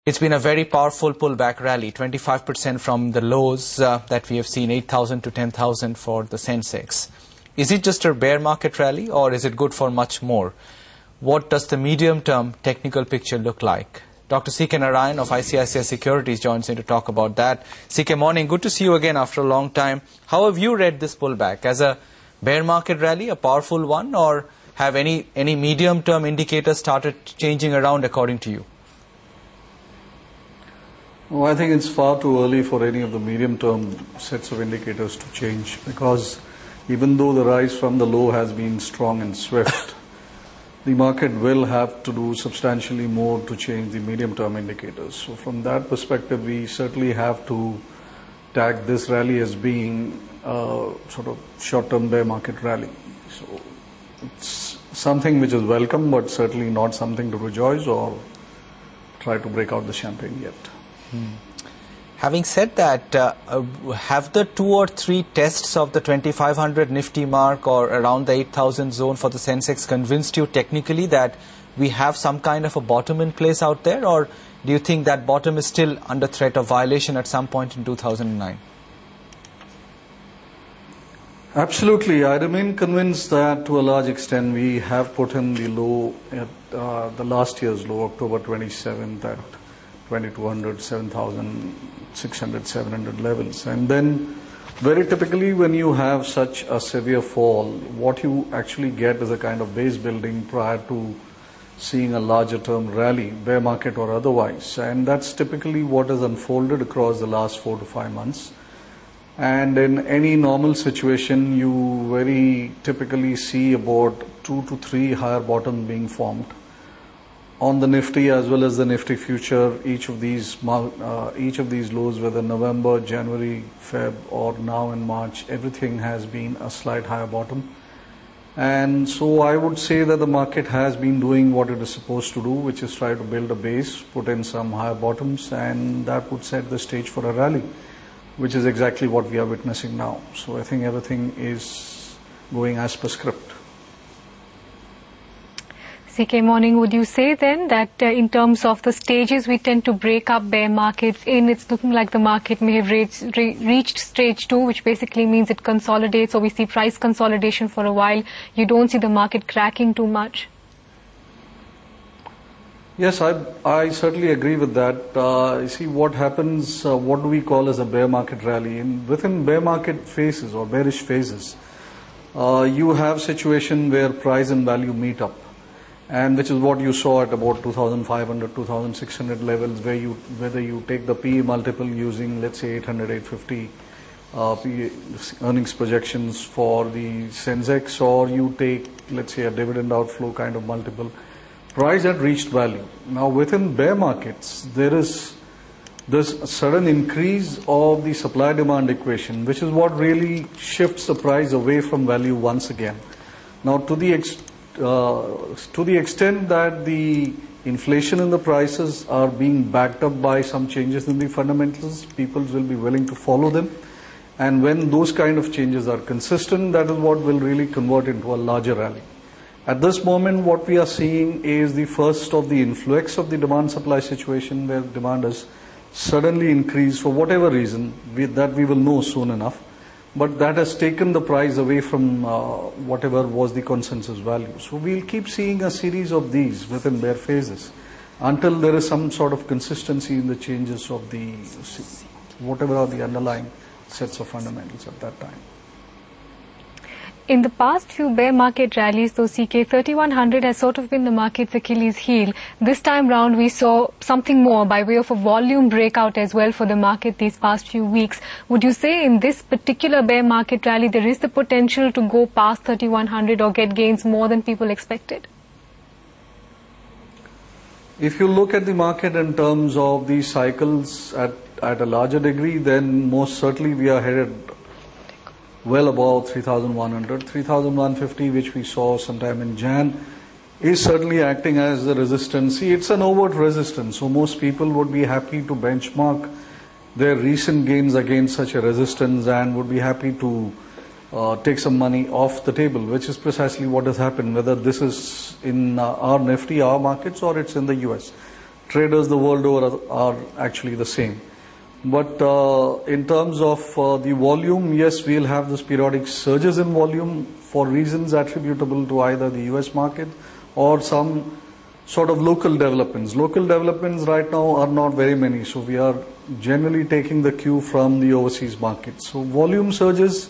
It's been a very powerful pullback rally, 25% from the lows that we have seen, 8,000 to 10,000 for the Sensex. Is it just a bear market rally, or is it good for much more? What does the medium-term technical picture look like? Dr. C.K. Narayan of ICICI Securities joins in to talk about that. C.K., morning. Good to see you again after a long time. How have you read this pullback? As a bear market rally, a powerful one, or have any medium-term indicators started changing around according to you? Well, I think it's far too early for any of the medium-term sets of indicators to change, because even though the rise from the low has been strong and swift, the market will have to do substantially more to change the medium-term indicators. So from that perspective, we certainly have to tag this rally as being a sort of short-term bear market rally. So it's something which is welcome, but certainly not something to rejoice or try to break out the champagne yet. Having said that, have the 2 or 3 tests of the 2500 Nifty mark or around the 8,000 zone for the Sensex convinced you technically that we have some kind of a bottom in place out there, or do you think that bottom is still under threat of violation at some point in 2009? Absolutely. I remain convinced that to a large extent we have put in the low at the last year's low, October 27th, at 2200, 7600, 700 levels. And then very typically when you have such a severe fall, what you actually get is a kind of base building prior to seeing a larger term rally, bear market or otherwise. And that's typically what has unfolded across the last 4 to 5 months. And in any normal situation, you very typically see about 2 to 3 higher bottoms being formed on the Nifty as well as the Nifty future. Each of these lows, whether November, January, Feb, or now in March, everything has been a slight higher bottom. And so I would say that the market has been doing what it is supposed to do, which is try to build a base, put in some higher bottoms, and that would set the stage for a rally, which is exactly what we are witnessing now. So I think everything is going as per script. CK, morning. Would you say then that in terms of the stages we tend to break up bear markets in, it's looking like the market may have reached stage 2, which basically means it consolidates, or we see price consolidation for a while. You don't see the market cracking too much? Yes, I certainly agree with that. You see what happens, what do we call as a bear market rally? Within bear market phases or bearish phases, you have situation where price and value meet up. And which is what you saw at about 2,500, 2,600 levels, whether you take the PE multiple using, let's say, 800, 850 earnings projections for the Sensex, or you take, let's say, a dividend outflow kind of multiple, price had reached value. Now, within bear markets, there is this sudden increase of the supply-demand equation, which is what really shifts the price away from value once again. Now, to the extent that the inflation in the prices are being backed up by some changes in the fundamentals, people will be willing to follow them. And when those kind of changes are consistent, that is what will really convert into a larger rally. At this moment, what we are seeing is the first of the influx of the demand-supply situation, where demand has suddenly increased for whatever reason, that we will know soon enough. But that has taken the price away from whatever was the consensus value. So we'll keep seeing a series of these within bear phases until there is some sort of consistency in the changes of the whatever are the underlying sets of fundamentals at that time. In the past few bear market rallies, though, CK, 3100 has sort of been the market's Achilles heel. This time round, we saw something more by way of a volume breakout as well for the market these past few weeks. Would you say in this particular bear market rally, there is the potential to go past 3100 or get gains more than people expected? If you look at the market in terms of the cycles at a larger degree, then most certainly we are headed well above 3,100, 3,150, which we saw sometime in Jan, is certainly acting as the resistance. See, it's an overt resistance, so most people would be happy to benchmark their recent gains against such a resistance and would be happy to take some money off the table, which is precisely what has happened, whether this is in our Nifty, our markets, or it's in the US. traders the world over are actually the same. But in terms of the volume, yes, we'll have this periodic surges in volume for reasons attributable to either the US market or some sort of local developments. Local developments right now are not very many, so we are generally taking the cue from the overseas market. So volume surges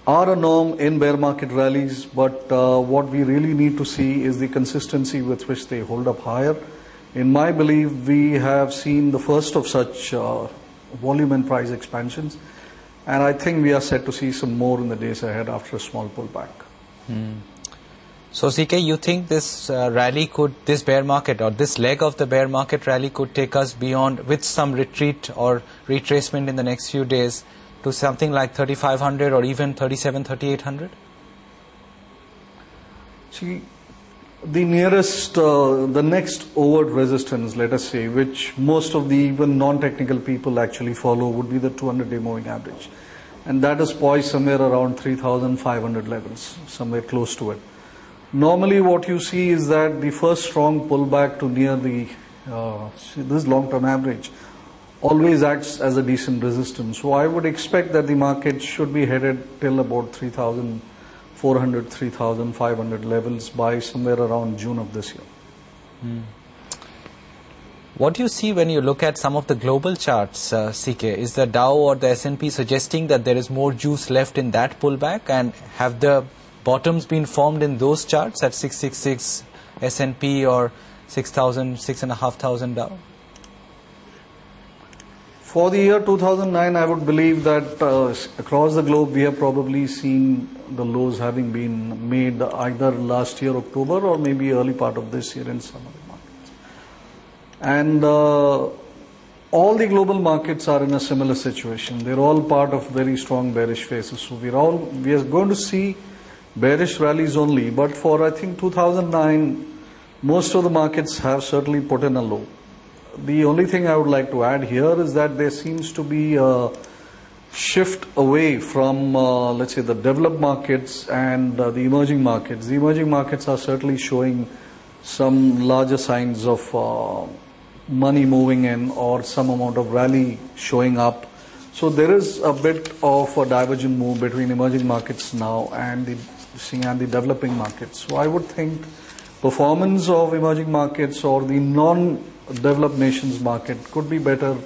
are a norm in bear market rallies, but what we really need to see is the consistency with which they hold up higher. In my belief, we have seen the first of such volume and price expansions, and I think we are set to see some more in the days ahead after a small pullback. So CK, you think this rally could, this bear market or this leg of the bear market rally could take us beyond, with some retreat or retracement in the next few days, to something like 3,500 or even 37, 3,800? See, the nearest, the next overt resistance, let us say, which most of the even non-technical people actually follow, would be the 200-day moving average. And that is poised somewhere around 3,500 levels, somewhere close to it. Normally what you see is that the first strong pullback to near the this long-term average always acts as a decent resistance. So I would expect that the market should be headed till about 3,400, 3,500 levels by somewhere around June of this year. What do you see when you look at some of the global charts, CK? Is the Dow or the S&P suggesting that there is more juice left in that pullback, and have the bottoms been formed in those charts at 666 S&P or 6,000, 6,500 Dow? For the year 2009, I would believe that across the globe we have probably seen the lows having been made either last year October or maybe early part of this year in some of the markets. And all the global markets are in a similar situation. They're all part of very strong bearish phases. So we are going to see bearish rallies only. But for I think 2009, most of the markets have certainly put in a low. The only thing I would like to add here is that there seems to be a shift away from, let's say, the developed markets and the emerging markets. The emerging markets are certainly showing some larger signs of money moving in or some amount of rally showing up. So there is a bit of a divergent move between emerging markets now and the developing markets. So I would think performance of emerging markets or the non-developed nations market could be better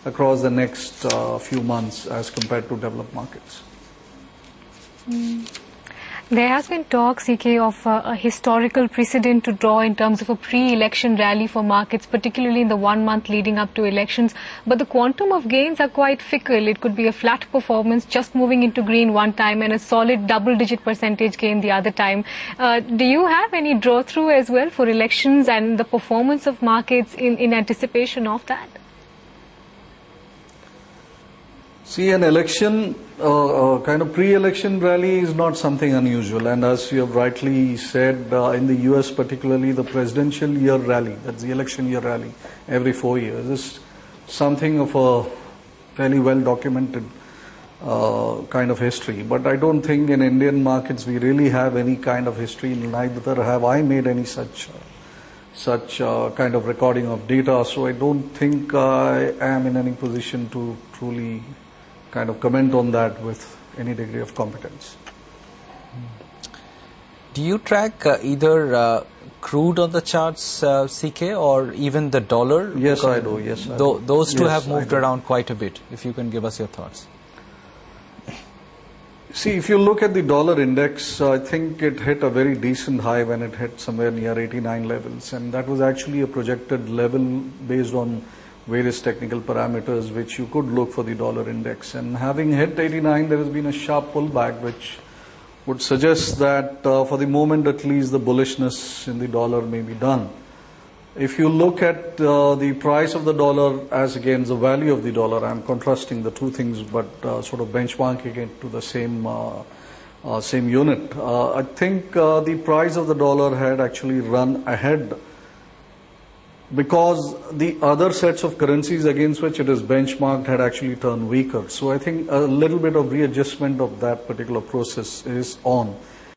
across the next few months as compared to developed markets. There has been talk, CK, of a historical precedent to draw in terms of a pre-election rally for markets, particularly in the 1 month leading up to elections. But the quantum of gains are quite fickle. It could be a flat performance, just moving into green one time, and a solid double-digit percentage gain the other time. Do you have any draw-through as well for elections and the performance of markets in anticipation of that? See, an election, kind of pre-election rally is not something unusual. And as you have rightly said, in the US particularly, the presidential year rally, that's the election year rally, every 4 years, is something of a fairly well-documented kind of history. But I don't think in Indian markets we really have any kind of history, neither have I made any such kind of recording of data. So I don't think I am in any position to truly kind of comment on that with any degree of competence. Do you track either crude on the charts, CK, or even the dollar? Yes, I do. Yes, I do. Those two have moved around quite a bit. If you can give us your thoughts. See, if you look at the dollar index, I think it hit a very decent high when it hit somewhere near 89 levels, and that was actually a projected level based on various technical parameters which you could look for the dollar index. And having hit 89, there has been a sharp pullback which would suggest that for the moment at least the bullishness in the dollar may be done. If you look at the price of the dollar as against the value of the dollar, I'm contrasting the two things but sort of benchmarking it to the same unit. I think the price of the dollar had actually run ahead because the other sets of currencies against which it is benchmarked had actually turned weaker. So I think a little bit of readjustment of that particular process is on.